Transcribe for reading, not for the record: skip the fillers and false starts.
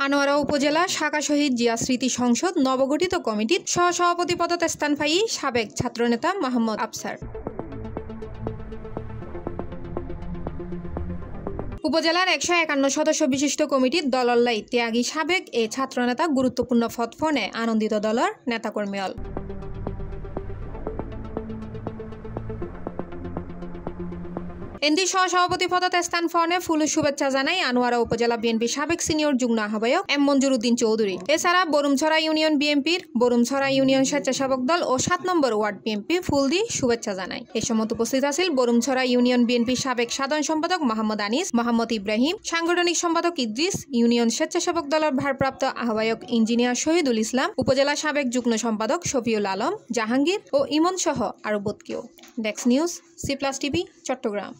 আনোয়ারা উপজেলা শাখা শহীদ জিয়া স্মৃতি সংসদ নবগঠিত কমিটির সহসভাপতি পদে স্থান পাই সাবেক ছাত্রনেতা মোহাম্মদ আফসার। উপজেলার 151 সদস্য বিশিষ্ট কমিটির দলল্লাই ত্যাগী সাবেক এই ছাত্রনেতা গুরুত্বপূর্ণ পদ ফোনে আনন্দিত দলের নেতাকর্মীল। এনডি সহসভাপতি পদে স্থান ফোনে ফুল শুভেচ্ছা জানাই আনোয়ারা উপজেলা বিএনপি সাবেক সিনিয়র যুগ্ম আহ্বায়ক এম মঞ্জুর উদ্দিন চৌধুরী। এছাড়া বরুমছড়া ইউনিয়ন বিএনপির বরুমছড়া ইউনিয়ন স্বেচ্ছাসেবক দল ও 7 নম্বর ওয়ার্ড বিএনপি ফুল দিয়ে শুভেচ্ছা জানায়। এ সময় উপস্থিত আছেন বরুমছড়া ইউনিয়ন বিএনপির সাবেক সাধারণ সম্পাদক মোহাম্মদ আনিস, মোহাম্মদ ইব্রাহিম, সাংগঠনিক সম্পাদক ইদ্রিস, ইউনিয়ন স্বেচ্ছাসেবক দলের ভারপ্রাপ্ত আহ্বায়ক ইঞ্জিনিয়ার শহীদুল ইসলাম, উপজেলা সাবেক যুগ্ম সম্পাদক শফিউল আলম, জাহাঙ্গীর ও ইমন সহ আরো বতকেও। ডেক্স নিউজ, C+ টিভি, চট্টগ্রাম।